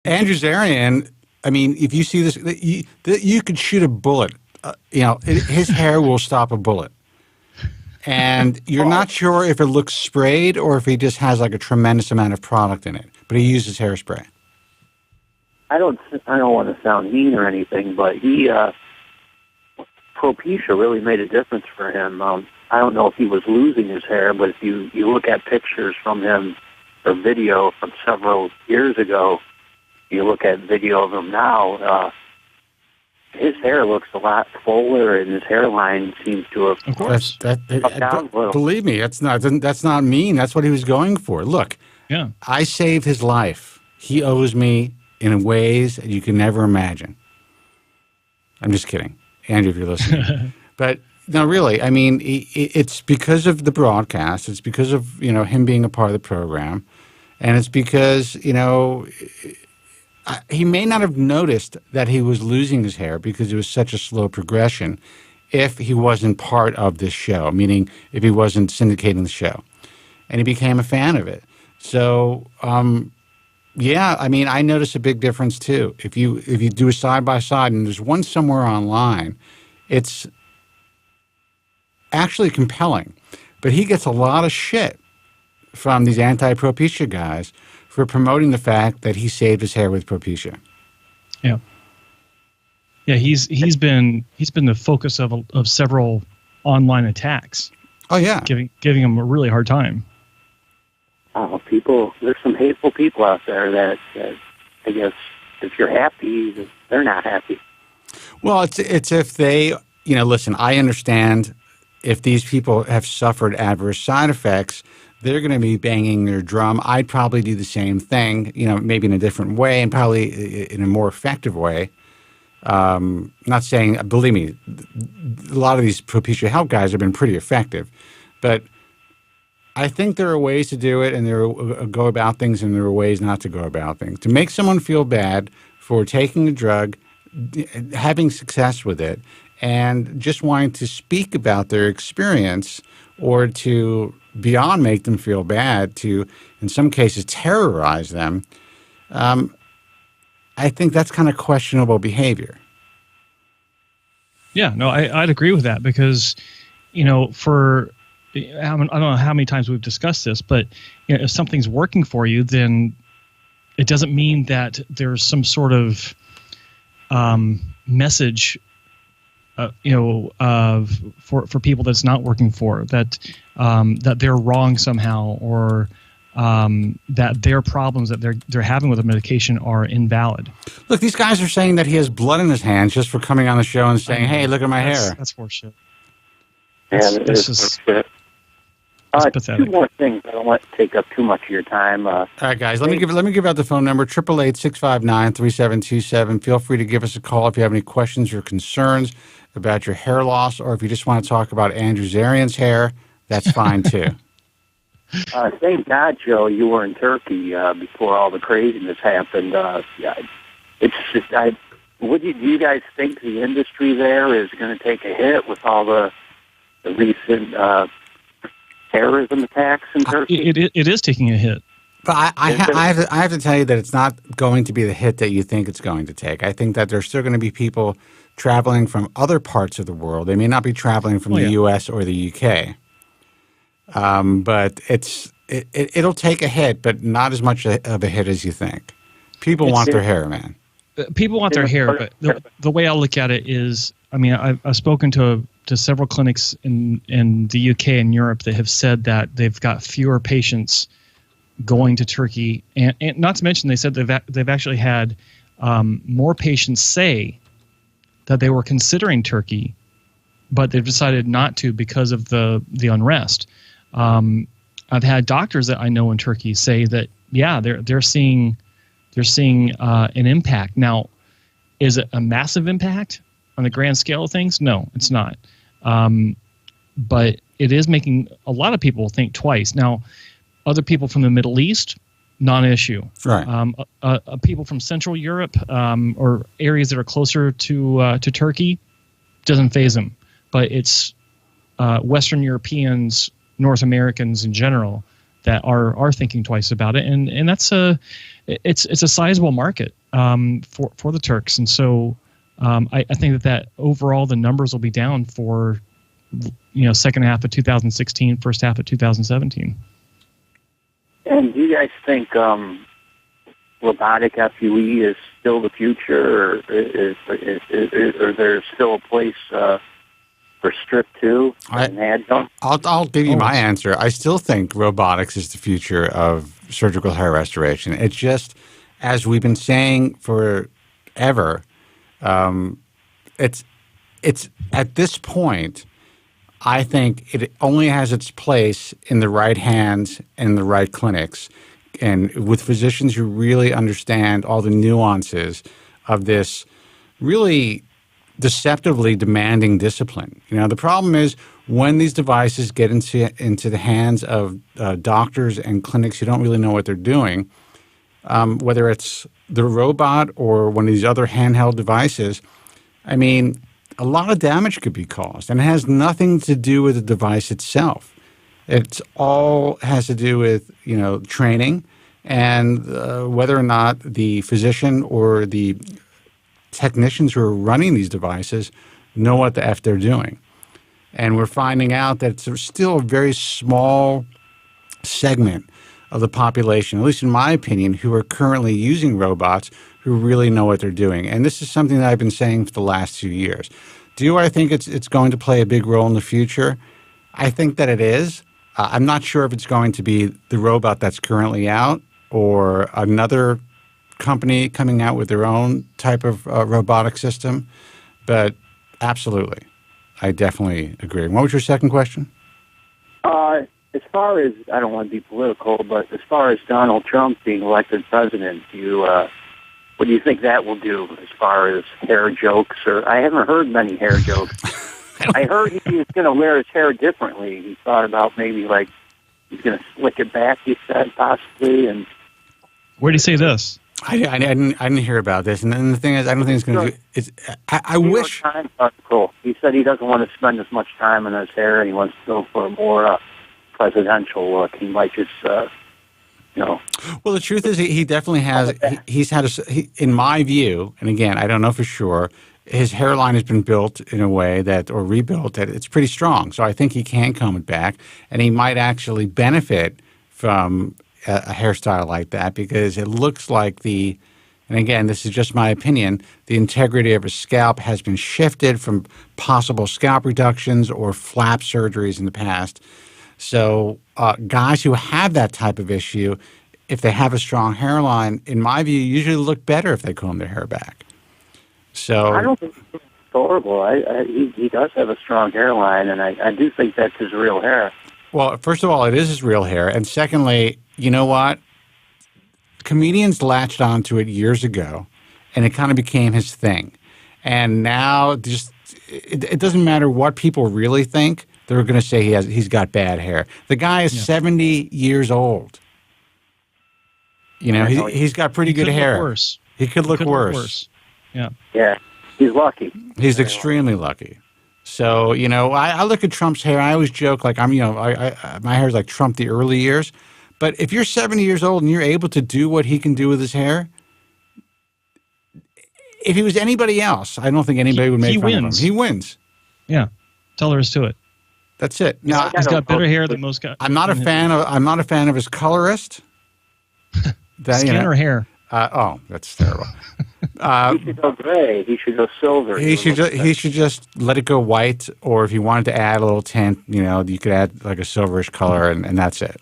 Andrew Zarian, I mean, if you see this, you could shoot a bullet. His hair will stop a bullet. And you're not sure if it looks sprayed or if he just has like a tremendous amount of product in it. But he uses hairspray. I don't want to sound mean or anything, but Propecia really made a difference for him. I don't know if he was losing his hair, but if you look at pictures from him or video from several years ago, you look at video of him now, his hair looks a lot fuller, and his hairline seems to have of course come down a little. Believe me, that's not mean. That's what he was going for. Look, yeah, I saved his life. He owes me in ways that you can never imagine. I'm just kidding, Andrew, if you're listening. But no, really, I mean, it's because of the broadcast. It's because of him being a part of the program, and it's because he may not have noticed that he was losing his hair because it was such a slow progression if he wasn't part of this show, meaning if he wasn't syndicating the show. And he became a fan of it. So, yeah, I mean, I notice a big difference too. If you do a side-by-side, and there's one somewhere online, it's actually compelling. But he gets a lot of shit from these anti-Propecia guys for promoting the fact that he saved his hair with Propecia. Yeah. Yeah, he's been the focus of several online attacks. Oh yeah, giving him a really hard time. There's some hateful people out there that I guess if you're happy, they're not happy. Well, it's if they listen. I understand if these people have suffered adverse side effects, they're going to be banging their drum. I'd probably do the same thing, maybe in a different way and probably in a more effective way. Not saying, believe me, a lot of these Propecia help guys have been pretty effective. But I think there are ways to do it, and there are go about things, and there are ways not to go about things. To make someone feel bad for taking a drug, having success with it, and just wanting to speak about their experience, or to beyond make them feel bad, to in some cases terrorize them, I think that's kind of questionable behavior. Yeah, no, I'd agree with that because, I don't know how many times we've discussed this, but if something's working for you, then it doesn't mean that there's some sort of message for people that's not working for, that they're wrong somehow, or that their problems that they're having with the medication are invalid. Look, these guys are saying that he has blood in his hands just for coming on the show and saying, "Hey, look at my hair." That's horseshit. This is pathetic. Two more things. I don't want to take up too much of your time. All right, guys, let me give out the phone number, 888-659-3727. Feel free to give us a call if you have any questions or concerns about your hair loss, or if you just want to talk about Andrew Zarian's hair, that's fine too. Thank God, Joe, you were in Turkey before all the craziness happened. Do you guys think the industry there is going to take a hit with all the recent terrorism attacks in Turkey? It is taking a hit. But I have to tell you that it's not going to be the hit that you think it's going to take. I think that there's still going to be people traveling from other parts of the world. They may not be traveling from the U.S. or the UK. But it'll take a hit, but not as much of a hit as you think. People want their hair, man. People want their hair, but the way I look at it is, I mean, I've spoken to several clinics in the UK and Europe that have said that they've got fewer patients going to Turkey, and not to mention they said they've actually had more patients say that they were considering Turkey, but they've decided not to because of the unrest. I've had doctors that I know in Turkey say that they're seeing an impact. Now, is it a massive impact on the grand scale of things? No, it's not. But it is making a lot of people think twice. Now, other people from the Middle East, non-issue. Right. People from Central Europe or areas that are closer to Turkey, doesn't faze them. But it's Western Europeans, North Americans in general, that are thinking twice about it, and that's it's a sizable market for the Turks, and so I think that overall the numbers will be down for second half of 2016, first half of 2017. And do you guys think robotic FUE is still the future, or is there still a place for strip 2 and adjunct? I'll give you my answer. I still think robotics is the future of surgical hair restoration. It's just, as we've been saying forever, it's at this point, I think it only has its place in the right hands and the right clinics, and with physicians who really understand all the nuances of this really deceptively demanding discipline. The problem is when these devices get into the hands of doctors and clinics who don't really know what they're doing, whether it's the robot or one of these other handheld devices, I mean, a lot of damage could be caused, and it has nothing to do with the device itself. It's all has to do with, training and whether or not the physician or the technicians who are running these devices know what the F they're doing. And we're finding out that it's still a very small segment of the population, at least in my opinion, who are currently using robots who really know what they're doing. And this is something that I've been saying for the last few years. Do I think it's going to play a big role in the future? I think that it is. I'm not sure if it's going to be the robot that's currently out or another company coming out with their own type of robotic system, but absolutely, I definitely agree. What was your second question? As far as, I don't want to be political, but as far as Donald Trump being elected president, what do you think that will do as far as hair jokes? Or I haven't heard many hair jokes. I heard he was going to wear his hair differently. He thought about maybe he's going to slick it back, he said, possibly. And where did he say this? I didn't hear about this, and the thing is, I don't think it's going to do. I wish. Article. He said he doesn't want to spend as much time on his hair, and he wants to go for a more presidential look. He might just, Well, the truth is, he definitely has. He's had in my view, and again, I don't know for sure. His hairline has been built in a way or rebuilt that it's pretty strong. So I think he can comb it back, and he might actually benefit from a hairstyle like that, because it looks like and again, this is just my opinion, the integrity of his scalp has been shifted from possible scalp reductions or flap surgeries in the past. So guys who have that type of issue, if they have a strong hairline, in my view, usually look better if they comb their hair back. So I don't think it's horrible. He does have a strong hairline, and I do think that's his real hair. Well, first of all, it is his real hair. And secondly, you know what? Comedians latched onto it years ago, and it kind of became his thing. And now it doesn't matter what people really think. They're going to say he's got bad hair. The guy is 70 years old. He's got pretty good hair. Worse. He could look worse. Yeah. Yeah. He's lucky. He's extremely lucky. So, I look at Trump's hair. I always joke my hair is like Trump the early years. But if you're 70 years old and you're able to do what he can do with his hair, if he was anybody else, I don't think anybody would make fun of him. He wins. Yeah. That's all there is to it. That's it. Now, he's got better hair than most guys. I'm not a fan of his colorist. Skin or hair? That's terrible. He should go gray. He should go silver. He should just let it go white, or if you wanted to add a little tint, you could add like a silverish color, and that's it.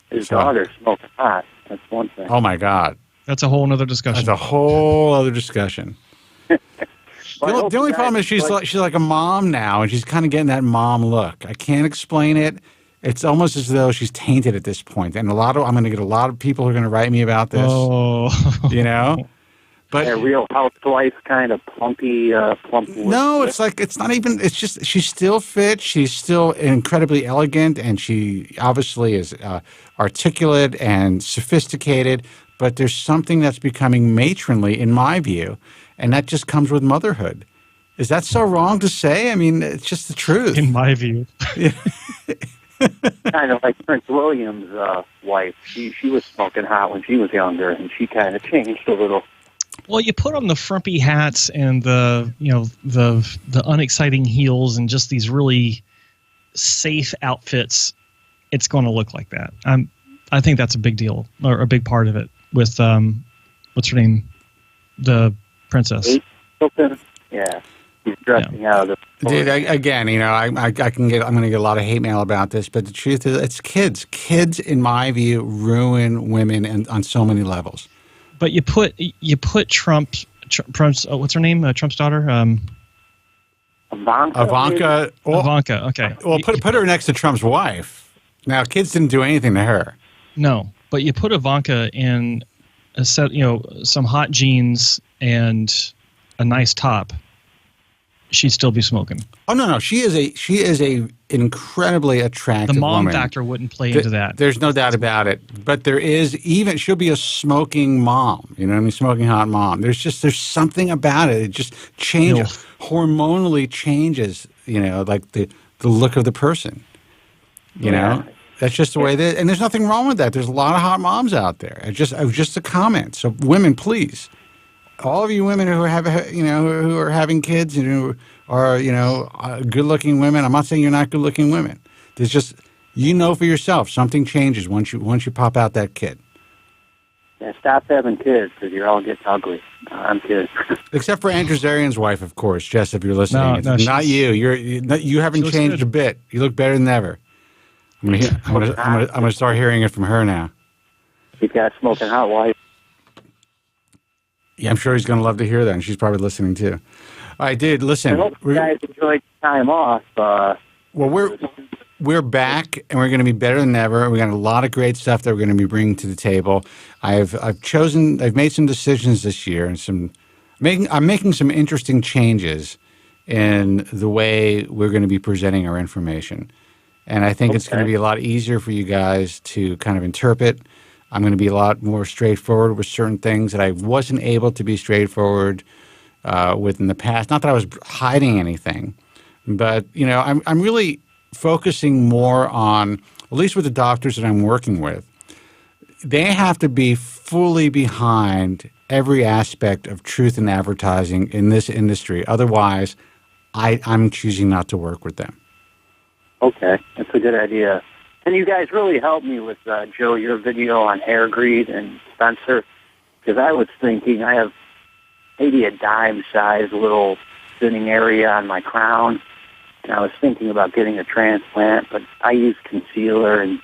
His daughter smokes pot. That's one thing. Oh my God, that's a whole other discussion. That's a whole other discussion. The only problem is she's like a mom now, and she's kind of getting that mom look. I can't explain it. It's almost as though she's tainted at this point, and I'm going to get a lot of people who are going to write me about this. Oh, But a real housewife kind of plumpy. No, it's not even. It's just she's still fit. She's still incredibly elegant, and she obviously is articulate and sophisticated. But there's something that's becoming matronly, in my view, and that just comes with motherhood. Is that so wrong to say? I mean, it's just the truth. In my view. Kind of like Prince William's wife. She was smoking hot when she was younger, and she kind of changed a little. Well, you put on the frumpy hats and the unexciting heels and just these really safe outfits, it's going to look like that. I think that's a big deal, or a big part of it with what's her name, the princess. Yeah, he's dressing out of the. Dude, again, I'm going to get a lot of hate mail about this, but the truth is, it's kids. Kids, in my view, ruin women on so many levels. But you put Trump's what's her name? Trump's daughter. Ivanka. Ivanka. Okay. Well, put her next to Trump's wife. Now, kids didn't do anything to her. No, but you put Ivanka in a set, some hot jeans and a nice top, she'd still be smoking. Oh no, she is a incredibly attractive The mom woman. factor wouldn't play into that. There's no doubt about it. But there is she'll be a smoking mom. You know what I mean? Smoking hot mom. There's something about it. It just changes, hormonally changes. Like the look of the person. You know. That's just the way it is. And there's nothing wrong with that. There's a lot of hot moms out there. Just a comment. So women, please, all of you women who who are having kids and who are good-looking women. I'm not saying you're not good-looking women. There's just for yourself something changes once you pop out that kid. Yeah, stop having kids because you're all getting ugly. I'm kidding. Except for Andrew Zarian's wife, of course, Jess. If you're listening, No, not you. You haven't changed a bit. You look better than ever. I'm gonna start hearing it from her now. You got smoking hot wife. Yeah, I'm sure he's gonna love to hear that, and she's probably listening too. All right, dude, listen. I hope you guys enjoyed time off. Well, we're back, and we're going to be better than ever. We got a lot of great stuff that we're going to be bringing to the table. I've made some decisions this year, and I'm making some interesting changes in the way we're going to be presenting our information. And I think it's going to be a lot easier for you guys to kind of interpret. I'm going to be a lot more straightforward with certain things that I wasn't able to be straightforward with in the past. Not that I was hiding anything, but I'm really focusing more on, at least with the doctors that I'm working with, they have to be fully behind every aspect of truth in advertising in this industry. Otherwise, I'm choosing not to work with them. Okay, that's a good idea. And you guys really helped me with, Joe, your video on hair greed and Spencer, because I was thinking I have maybe a dime-sized little thinning area on my crown, and I was thinking about getting a transplant, but I use concealer, and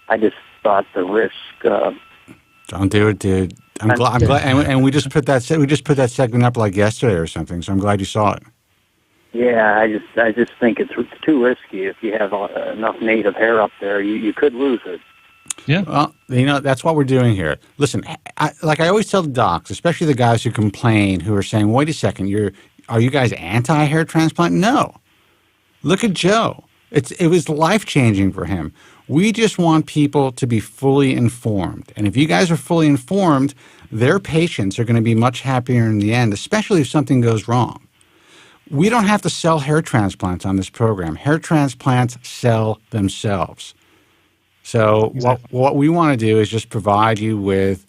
I just thought the risk. Don't do it, dude. I'm glad, and we just put that segment up like yesterday or something. So I'm glad you saw it. Yeah, I just think it's too risky. If you have enough native hair up there, you could lose it. Yeah. Well, that's what we're doing here. Listen, like I always tell the docs, especially the guys who complain, who are saying, "Wait a second, are you guys anti-hair transplant?" No. Look at Joe. It was life-changing for him. We just want people to be fully informed. And if you guys are fully informed, their patients are going to be much happier in the end, especially if something goes wrong. We don't have to sell hair transplants on this program. Hair transplants sell themselves. So Exactly. what we want to do is just provide you with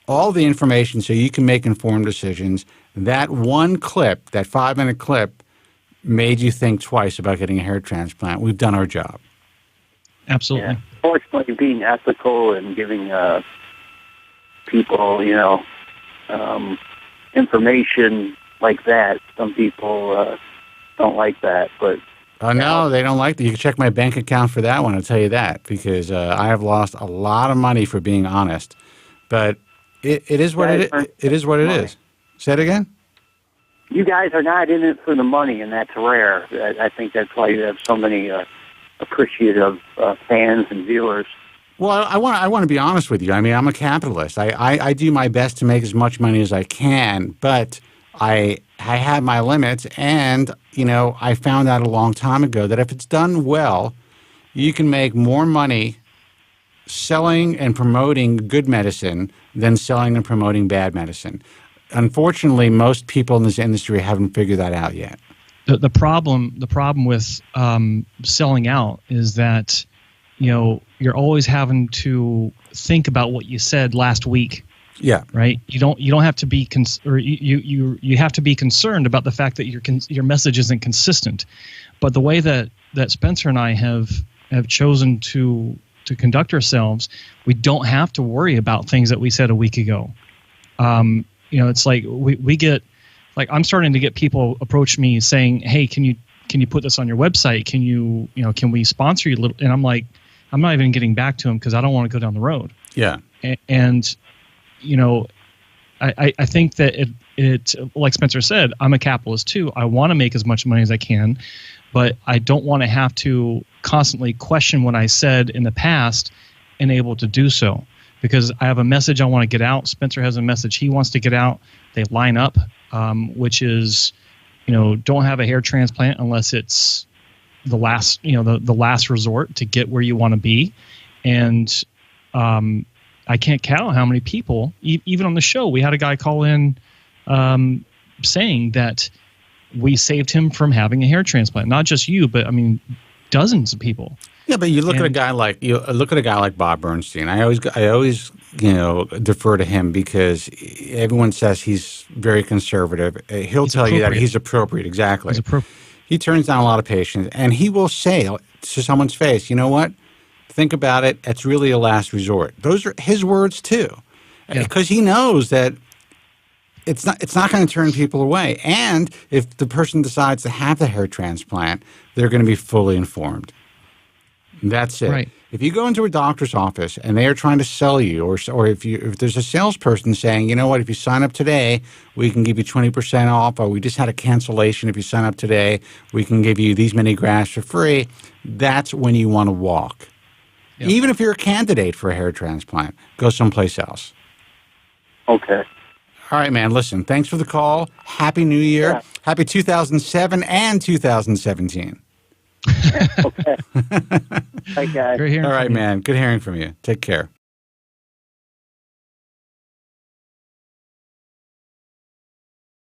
all the information so you can make informed decisions. That one clip, that 5-minute clip, made you think twice about getting a hair transplant. We've done our job. Absolutely. Yeah. Fortunately, being ethical and giving people, information like that, some people don't like that. But No, they don't like that. You can check my bank account for that one, I'll tell you that, because I have lost a lot of money for being honest. But it is what it is. Say it again? You guys are not in it for the money, and that's rare. I think that's why you have so many appreciative fans and viewers. Well, I want to be honest with you. I mean, I'm a capitalist. I do my best to make as much money as I can, but I have my limits, and I found out a long time ago that if it's done well, you can make more money selling and promoting good medicine than selling and promoting bad medicine. Unfortunately, most people in this industry haven't figured that out yet. the problem with selling out is that, you're always having to think about what you said last week. Yeah. Right. You don't have to be you have to be concerned about the fact that your message isn't consistent. But the way that Spencer and I have chosen to conduct ourselves, we don't have to worry about things that we said a week ago. It's like we get, like, I'm starting to get people approach me saying, "Hey, can you put this on your website? Can we sponsor you a little?" And I'm like, I'm not even getting back to them because I don't want to go down the road. Yeah. And I think that it like Spencer said, I'm a capitalist too. I want to make as much money as I can, but I don't want to have to constantly question what I said in the past and able to do so, because I have a message I want to get out. Spencer has a message he wants to get out. They line up, which is, don't have a hair transplant unless it's the last, the last resort to get where you want to be. And I can't count how many people, even on the show, we had a guy call in saying that we saved him from having a hair transplant. Not just you, but I mean, dozens of people. Yeah, but you look at a guy like Bob Bernstein. I always defer to him because everyone says he's very conservative. He'll tell you that he's appropriate. Exactly. He's appropriate. He turns down a lot of patients, and he will say to someone's face, "You know what? Think about it. It's really a last resort." Those are his words too, because he knows that it's not going to turn people away. And if the person decides to have the hair transplant, they're going to be fully informed. That's it. Right. If you go into a doctor's office and they are trying to sell you, or if there's a salesperson saying, "You know what, if you sign up today, we can give you 20% off, or we just had a cancellation. If you sign up today, we can give you these many grafts for free," that's when you want to walk. Yep. Even if you're a candidate for a hair transplant, go someplace else. Okay. All right, man. Listen, thanks for the call. Happy New Year. Yeah. Happy 2007 and 2017. Okay. Bye, guys. All right, man. Good hearing from you. Take care.